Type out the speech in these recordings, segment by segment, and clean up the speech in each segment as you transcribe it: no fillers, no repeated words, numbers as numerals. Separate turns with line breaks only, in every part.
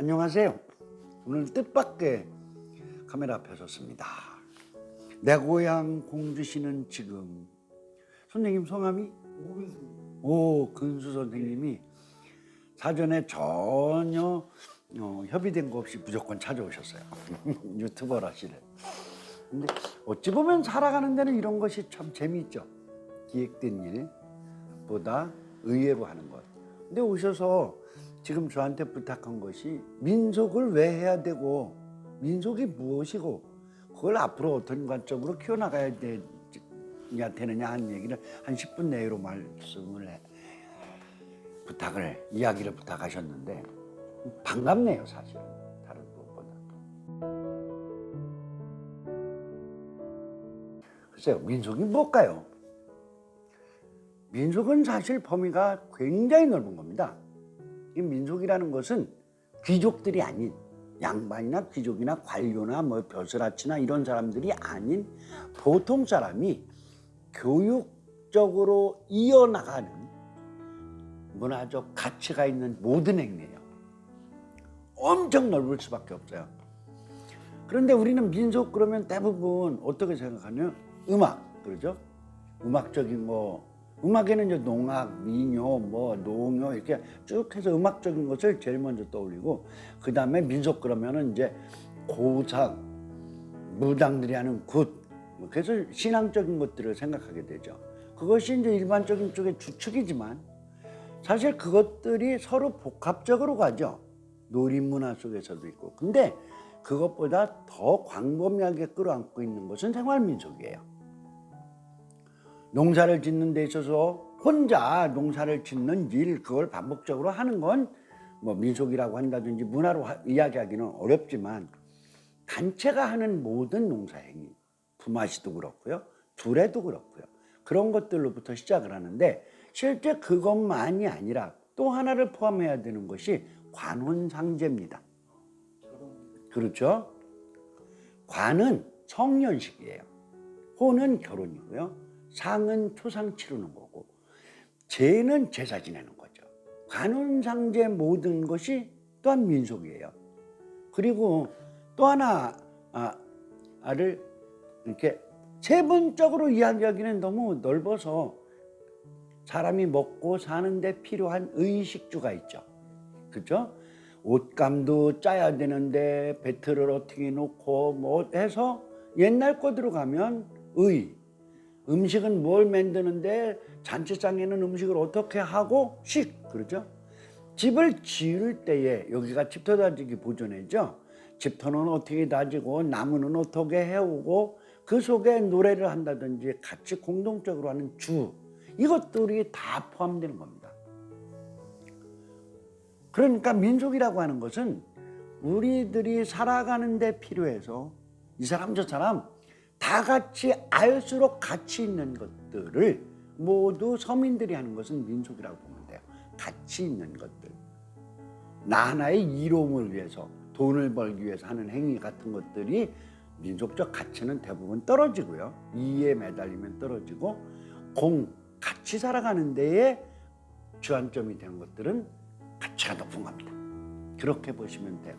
안녕하세요. 오늘 뜻밖의 카메라 앞에 섰습니다. 내 고향 공주시는 지금 선생님 성함이 오근수 선생님이 사전에 전혀 협의된 거 없이 무조건 찾아오셨어요. 유튜버라시래. 근데 어찌 보면 살아가는 데는 이런 것이 참 재미있죠. 기획된 일보다 의외로 하는 것. 근데 오셔서 지금 저한테 부탁한 것이 민속을 왜 해야 되고 민속이 무엇이고 그걸 앞으로 어떤 관점으로 키워나가야 되느냐 하는 얘기를 한 10분 내로 이야기를 부탁하셨는데 반갑네요, 사실은. 다른 것보다. 글쎄요, 민속이 뭘까요? 민속은 사실 범위가 굉장히 넓은 겁니다. 이 민속이라는 것은 귀족들이 아닌 양반이나 귀족이나 관료나 뭐 벼슬아치나 이런 사람들이 아닌 보통 사람이 교육적으로 이어나가는 문화적 가치가 있는 모든 행위예요. 엄청 넓을 수밖에 없어요. 그런데 우리는 민속 그러면 대부분 어떻게 생각하냐? 음악, 그러죠? 음악적인 거, 음악에는 이제 농악, 민요, 뭐 농요 이렇게 쭉 해서 음악적인 것을 제일 먼저 떠올리고 그 다음에 민속 그러면은 이제 고상, 무당들이 하는 굿, 그래서 신앙적인 것들을 생각하게 되죠. 그것이 이제 일반적인 쪽의 주축이지만 사실 그것들이 서로 복합적으로 가죠. 놀이문화 속에서도 있고. 근데 그것보다 더 광범위하게 끌어안고 있는 것은 생활민속이에요. 농사를 짓는 데 있어서 혼자 농사를 짓는 일, 그걸 반복적으로 하는 건 뭐 민속이라고 한다든지 문화로 이야기하기는 어렵지만 단체가 하는 모든 농사행위, 품앗이도 그렇고요, 두레도 그렇고요, 그런 것들로부터 시작을 하는데 실제 그것만이 아니라 또 하나를 포함해야 되는 것이 관혼상제입니다. 그렇죠? 관은 성년식이에요. 혼은 결혼이고요. 상은 초상 치르는 거고 제는 제사 지내는 거죠. 관혼상제 모든 것이 또한 민속이에요. 그리고 또 하나를 이렇게 세분적으로 이야기하기는 너무 넓어서 사람이 먹고 사는데 필요한 의식주가 있죠. 그렇죠? 옷감도 짜야 되는데 배틀을 어떻게 놓고 뭐 해서 옛날 거대로 가면 음식은 뭘 만드는데 잔치상에는 음식을 어떻게 하고 그렇죠? 집을 지을 때에 여기가 집터 다지기 보존회죠. 집터는 어떻게 다지고 나무는 어떻게 해오고 그 속에 노래를 한다든지 같이 공동적으로 하는 이것들이 다 포함되는 겁니다. 그러니까 민속이라고 하는 것은 우리들이 살아가는 데 필요해서 이 사람 저 사람 다 같이 알수록 가치 있는 것들을 모두 서민들이 하는 것은 민속이라고 보면 돼요. 가치 있는 것들. 나 하나의 이로움을 위해서, 돈을 벌기 위해서 하는 행위 같은 것들이 민속적 가치는 대부분 떨어지고요. 이에 매달리면 떨어지고 같이 살아가는 데에 주안점이 되는 것들은 가치가 높은 겁니다. 그렇게 보시면 돼요.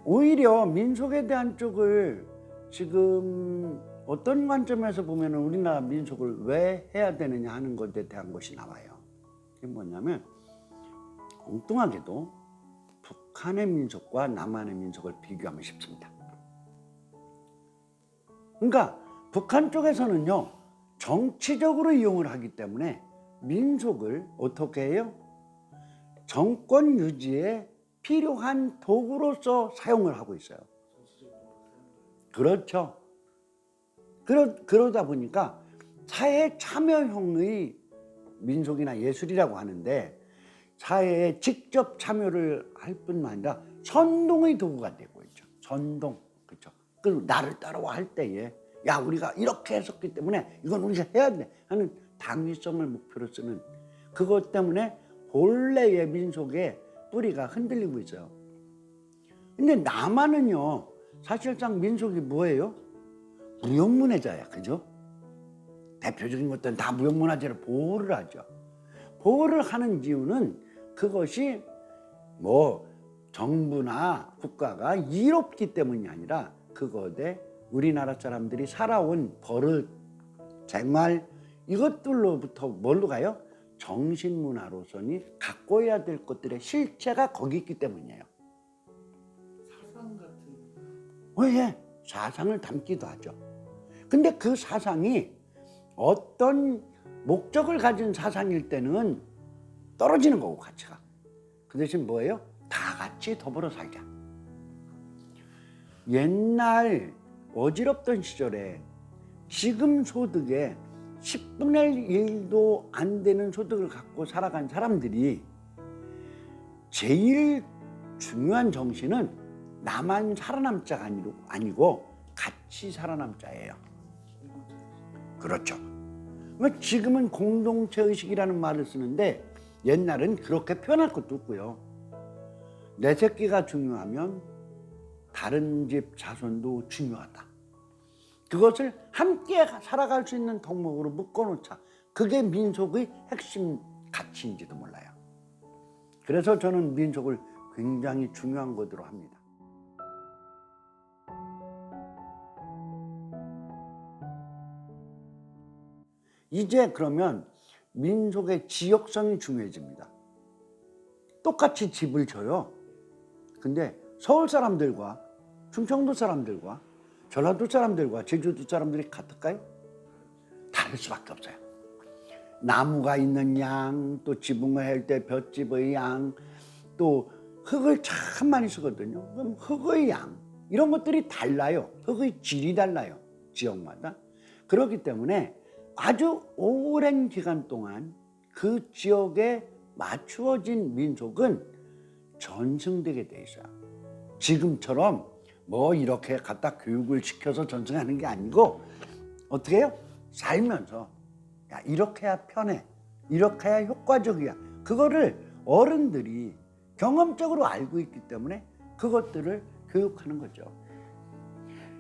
오히려 민속에 대한 쪽을 지금 어떤 관점에서 보면 우리나라 민속을 왜 해야 되느냐 하는 것에 대한 것이 나와요. 그게 뭐냐면 엉뚱하게도 북한의 민속과 남한의 민속을 비교하면 쉽습니다. 그러니까 북한 쪽에서는요, 정치적으로 이용을 하기 때문에 민속을 어떻게 해요? 정권 유지에 필요한 도구로서 사용을 하고 있어요. 그렇죠. 그러다 보니까 사회 참여형의 민속이나 예술이라고 하는데 사회에 직접 참여를 할 뿐만 아니라 선동의 도구가 되고 있죠. 선동, 그렇죠. 그리고 나를 따라와 할 때에 야, 우리가 이렇게 했었기 때문에 이건 우리가 해야 돼 하는 당위성을 목표로 쓰는 그것 때문에 본래의 민속의 뿌리가 흔들리고 있어요. 근데 남한은요, 사실상 민속이 뭐예요? 무형문화재야, 그죠? 대표적인 것들은 다 무형문화재를 보호를 하죠. 보호를 하는 이유는 그것이 뭐 정부나 국가가 이롭기 때문이 아니라 그것에 우리나라 사람들이 살아온 버릇, 생활 이것들로부터 뭘로 가요? 정신문화로서는 갖고 해야 될 것들의 실체가 거기 있기 때문이에요.
사상 같은.
예, 사상을 담기도 하죠. 근데 그 사상이 어떤 목적을 가진 사상일 때는 떨어지는 거고 가치가. 그 대신 뭐예요? 다 같이 더불어 살자. 옛날 어지럽던 시절에 지금 소득의 10분의 1도 안 되는 소득을 갖고 살아간 사람들이 제일 중요한 정신은 나만 살아남자가 아니고 같이 살아남자예요. 그렇죠. 지금은 공동체 의식이라는 말을 쓰는데 옛날은 그렇게 표현할 것도 없고요. 내 새끼가 중요하면 다른 집 자손도 중요하다. 그것을 함께 살아갈 수 있는 덕목으로 묶어놓자. 그게 민속의 핵심 가치인지도 몰라요. 그래서 저는 민속을 굉장히 중요한 것으로 합니다. 이제 그러면 민속의 지역성이 중요해집니다. 똑같이 집을 져요. 근데 서울 사람들과 충청도 사람들과 전라도 사람들과 제주도 사람들이 같을까요? 다를 수밖에 없어요. 나무가 있는 양, 또 지붕을 할 때 볏짚의 양, 또 흙을 참 많이 쓰거든요. 그럼 흙의 양, 이런 것들이 달라요. 흙의 질이 달라요. 지역마다. 그렇기 때문에 아주 오랜 기간 동안 그 지역에 맞추어진 민속은 전승되게 돼 있어요. 지금처럼 뭐 이렇게 갖다 교육을 시켜서 전승하는 게 아니고 어떻게 해요? 살면서 야, 이렇게 해야 편해, 이렇게 해야 효과적이야. 그거를 어른들이 경험적으로 알고 있기 때문에 그것들을 교육하는 거죠.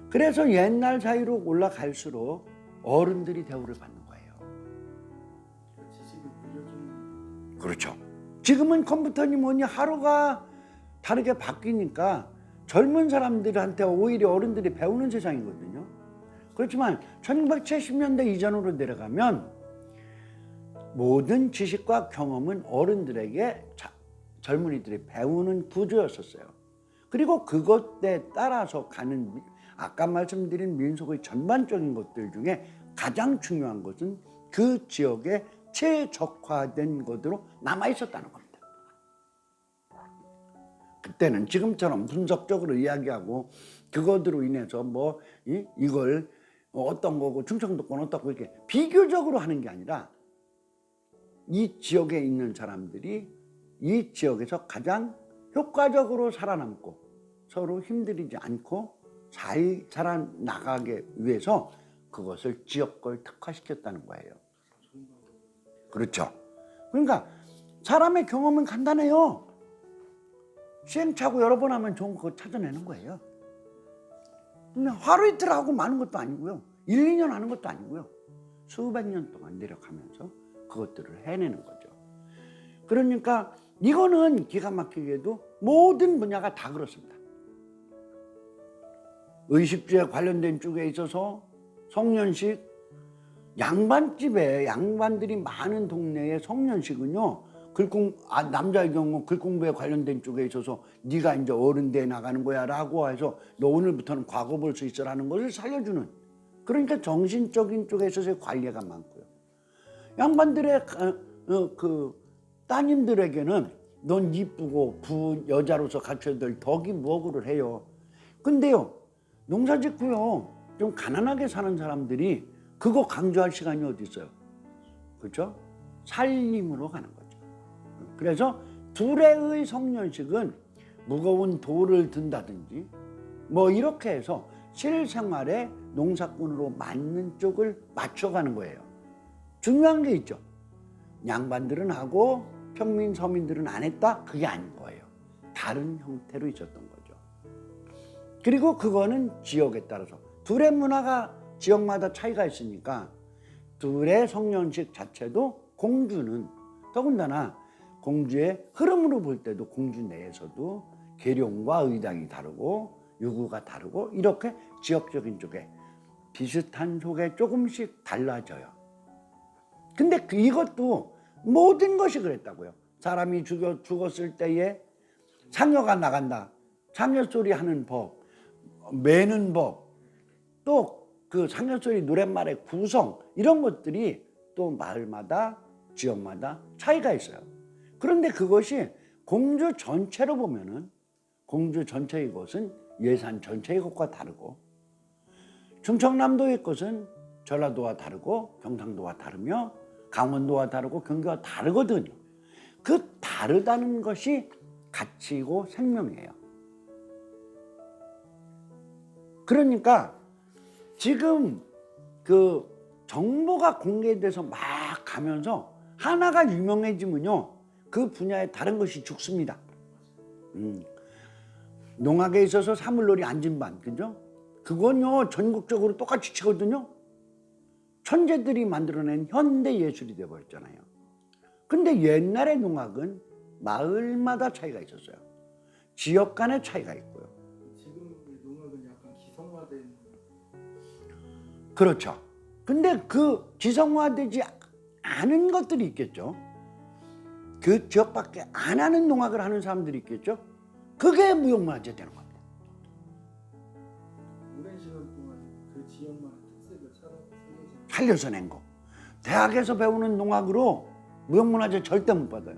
그래서 옛날 사이로 올라갈수록 어른들이 대우를 받는 거예요.
지식을 물려주는.
그렇죠. 지금은 컴퓨터니 뭐니 하루가 다르게 바뀌니까 젊은 사람들한테 오히려 어른들이 배우는 세상이거든요. 그렇지만 1970년대 이전으로 내려가면 모든 지식과 경험은 어른들에게 젊은이들이 배우는 구조였었어요. 그리고 그것에 따라서 가는 아까 말씀드린 민속의 전반적인 것들 중에 가장 중요한 것은 그 지역에 최적화된 것으로 남아있었다는 겁니다. 그때는 지금처럼 분석적으로 이야기하고 그것으로 인해서 뭐 이걸 어떤 거고 충청도권 어떻고 이렇게 비교적으로 하는 게 아니라 이 지역에 있는 사람들이 이 지역에서 가장 효과적으로 살아남고 서로 힘들이지 않고 잘 살아나가기 위해서 그것을 지역걸 특화시켰다는 거예요. 그렇죠. 그러니까 사람의 경험은 간단해요. 시행착오 여러 번 하면 좋은 거 찾아내는 거예요. 그냥 하루 이틀 하고 마는 것도 아니고요. 1, 2년 하는 것도 아니고요. 수백 년 동안 내려가면서 그것들을 해내는 거죠. 그러니까 이거는 기가 막히게도 모든 분야가 다 그렇습니다. 의식주에 관련된 쪽에 있어서 성년식, 양반집에 양반들이 많은 동네의 성년식은요, 남자의 경우 글 공부에 관련된 쪽에 있어서 네가 이제 어른대에 나가는 거야 라고 해서 너 오늘부터는 과거 볼 수 있어라는 것을 살려주는, 그러니까 정신적인 쪽에 있어서의 관리가 많고요. 양반들의 그 따님들에게는 넌 이쁘고 부 여자로서 갖춰야 될 덕이 무엇을 해요. 근데요, 농사 짓고요 좀 가난하게 사는 사람들이 그거 강조할 시간이 어디 있어요. 그렇죠? 살림으로 가는 거죠. 그래서 둘의 성년식은 무거운 돌을 든다든지 뭐 이렇게 해서 실생활에 농사꾼으로 맞는 쪽을 맞춰가는 거예요. 중요한 게 있죠. 양반들은 하고 평민 서민들은 안 했다? 그게 아닌 거예요. 다른 형태로 있었던 거죠. 그리고 그거는 지역에 따라서 둘의 문화가 지역마다 차이가 있으니까 둘의 성년식 자체도 공주는 더군다나 공주의 흐름으로 볼 때도 공주 내에서도 계룡과 의당이 다르고 유구가 다르고 이렇게 지역적인 쪽에 비슷한 속에 조금씩 달라져요. 근데 이것도 모든 것이 그랬다고요. 사람이 죽었을 때에 상여가 나간다. 상여 소리 하는 법, 매는 법, 또 그 상여 소리 노랫말의 구성 이런 것들이 또 마을마다 지역마다 차이가 있어요. 그런데 그것이 공주 전체로 보면은 공주 전체의 것은 예산 전체의 것과 다르고 충청남도의 것은 전라도와 다르고 경상도와 다르며 강원도와 다르고 경기와 다르거든요. 그 다르다는 것이 가치이고 생명이에요. 그러니까 지금 그 정보가 공개돼서 막 가면서 하나가 유명해지면요 그 분야에 다른 것이 죽습니다. 농악에 있어서 사물놀이 안진반, 그죠? 그건요 전국적으로 똑같이 치거든요. 천재들이 만들어낸 현대 예술이 되어버렸잖아요. 근데 옛날의 농악은 마을마다 차이가 있었어요. 지역 간의 차이가 있고요.
지금 농악은 약간 기성화된.
그렇죠. 근데 그 기성화되지 않은 것들이 있겠죠. 그 지역밖에 안 하는 농악을 하는 사람들이 있겠죠. 그게 무형문화재 되는 겁니다.
오랜 시간 동안 그 지역만의 특색을
살려서 낸 거. 대학에서 배우는 농악으로 무형문화재 절대 못 받아요.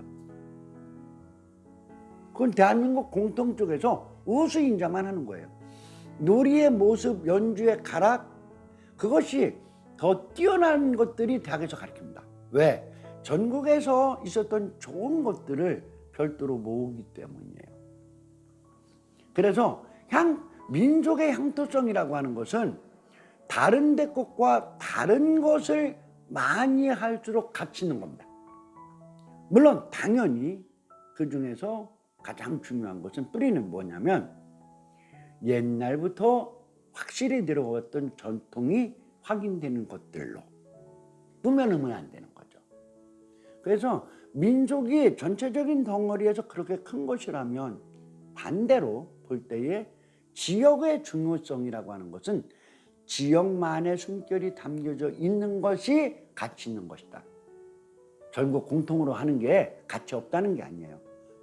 그건 대한민국 공통 쪽에서 우수 인정만 하는 거예요. 놀이의 모습, 연주의 가락, 그것이 더 뛰어난 것들이 대학에서 가르칩니다. 왜? 전국에서 있었던 좋은 것들을 별도로 모으기 때문이에요. 그래서 민족의 향토성이라고 하는 것은 다른 데 것과 다른 것을 많이 할수록 가치 있는 겁니다. 물론 당연히 그 중에서 가장 중요한 것은 뿌리는 뭐냐면 옛날부터 확실히 내려왔던 전통이 확인되는 것들로 꾸며놓으면 안 되는 거죠. 그래서 민족이 전체적인 덩어리에서 그렇게 큰 것이라면 반대로 볼 때에 지역의 중요성이라고 하는 것은 지역만의 숨결이 담겨져 있는 것이 가치 있는 것이다. 전국 공통으로 하는 게 가치 없다는 게 아니에요.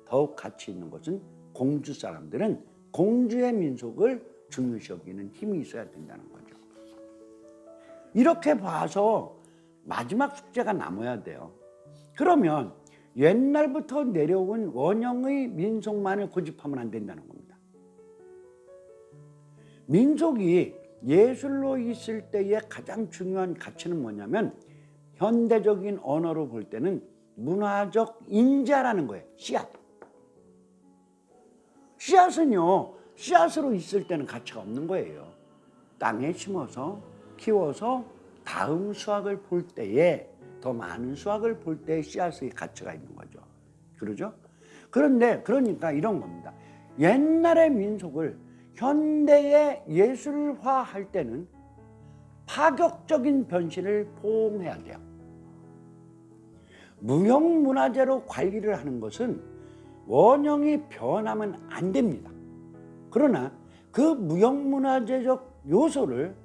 더욱 가치 있는 것은 공주 사람들은 공주의 민속을 중요시 여기는 힘이 있어야 된다는 거죠. 이렇게 봐서 마지막 숙제가 남아야 돼요. 그러면 옛날부터 내려온 원형의 민속만을 고집하면 안 된다는 겁니다. 민속이 예술로 있을 때의 가장 중요한 가치는 뭐냐면 현대적인 언어로 볼 때는 문화적 인자라는 거예요. 씨앗. 씨앗은요, 씨앗으로 있을 때는 가치가 없는 거예요. 땅에 심어서 키워서 다음 수확을 볼 때에 더 많은 수확을 볼 때에 씨앗의 가치가 있는 거죠. 그러죠? 그러니까 이런 겁니다. 옛날의 민속을 현대의 예술화할 때는 파격적인 변신을 포옹해야 돼요. 무형문화재로 관리를 하는 것은 원형이 변하면 안 됩니다. 그러나 그 무형문화재적 요소를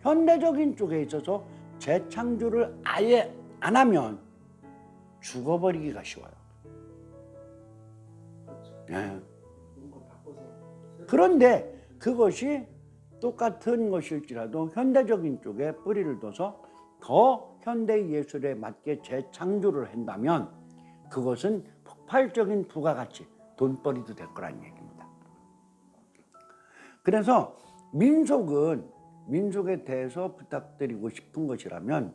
현대적인 쪽에 있어서 재창조를 아예 안 하면 죽어버리기가 쉬워요.
그렇죠.
네.
뭔가 바꿔서.
그런데 그것이 똑같은 것일지라도 현대적인 쪽에 뿌리를 둬서 더 현대 예술에 맞게 재창조를 한다면 그것은 폭발적인 부가가치, 돈벌이도 될 거라는 얘기입니다. 그래서 민속에 대해서 부탁드리고 싶은 것이라면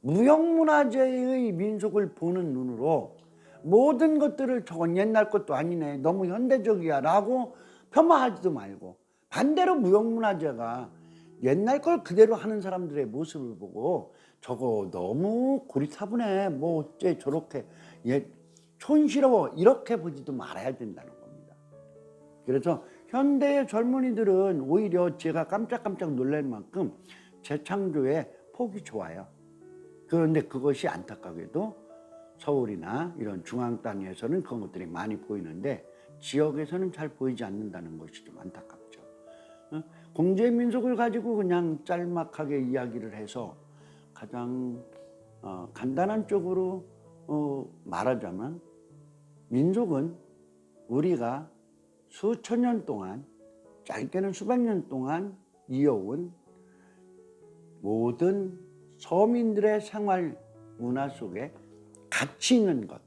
무형문화재의 민속을 보는 눈으로 모든 것들을 저건 옛날 것도 아니네, 너무 현대적이야 라고 폄하하지도 말고 반대로 무형문화재가 옛날 걸 그대로 하는 사람들의 모습을 보고 저거 너무 고리타분해, 뭐 어째 저렇게 촌스러워 이렇게 보지도 말아야 된다는 겁니다. 그래서 현대의 젊은이들은 오히려 제가 깜짝깜짝 놀랄 만큼 재창조의 폭이 좋아요. 그런데 그것이 안타깝게도 서울이나 이런 중앙 땅에서는 그런 것들이 많이 보이는데 지역에서는 잘 보이지 않는다는 것이 좀 안타깝죠. 공주의 민속을 가지고 그냥 짤막하게 이야기를 해서 가장 간단한 쪽으로 말하자면 민속은 우리가 수천 년 동안, 짧게는 수백 년 동안 이어온 모든 서민들의 생활 문화 속에 가치 있는 것,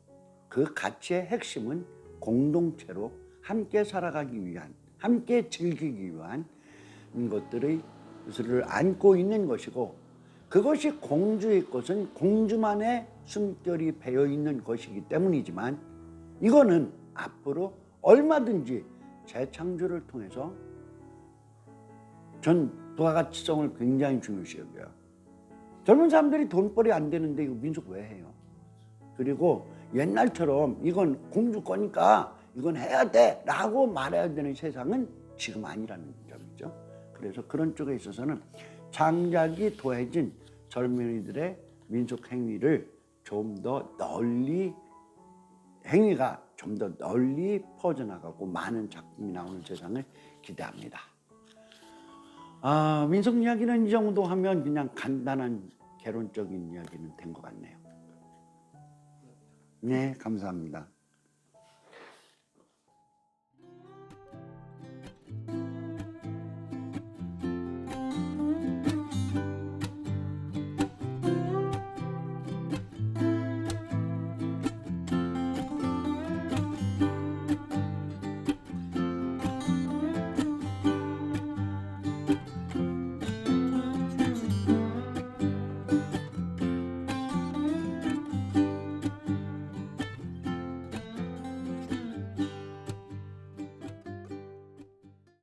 그 가치의 핵심은 공동체로 함께 살아가기 위한, 함께 즐기기 위한 것들을 안고 있는 것이고, 그것이 공주의 것은 공주만의 숨결이 배어 있는 것이기 때문이지만, 이거는 앞으로 얼마든지 재창조를 통해서 전 부가가치성을 굉장히 중요시 여겨요. 젊은 사람들이 돈벌이 안 되는데 이거 민속 왜 해요? 그리고 옛날처럼 이건 공주 거니까 이건 해야 돼 라고 말해야 되는 세상은 지금 아니라는 점이죠. 그래서 그런 쪽에 있어서는 장작이 더해진 젊은이들의 민속 행위를 좀 더 널리, 행위가 좀 더 널리 퍼져나가고 많은 작품이 나오는 세상을 기대합니다. 민속 이야기는 이 정도 하면 그냥 간단한 개론적인 이야기는 된 것 같네요. 네, 감사합니다.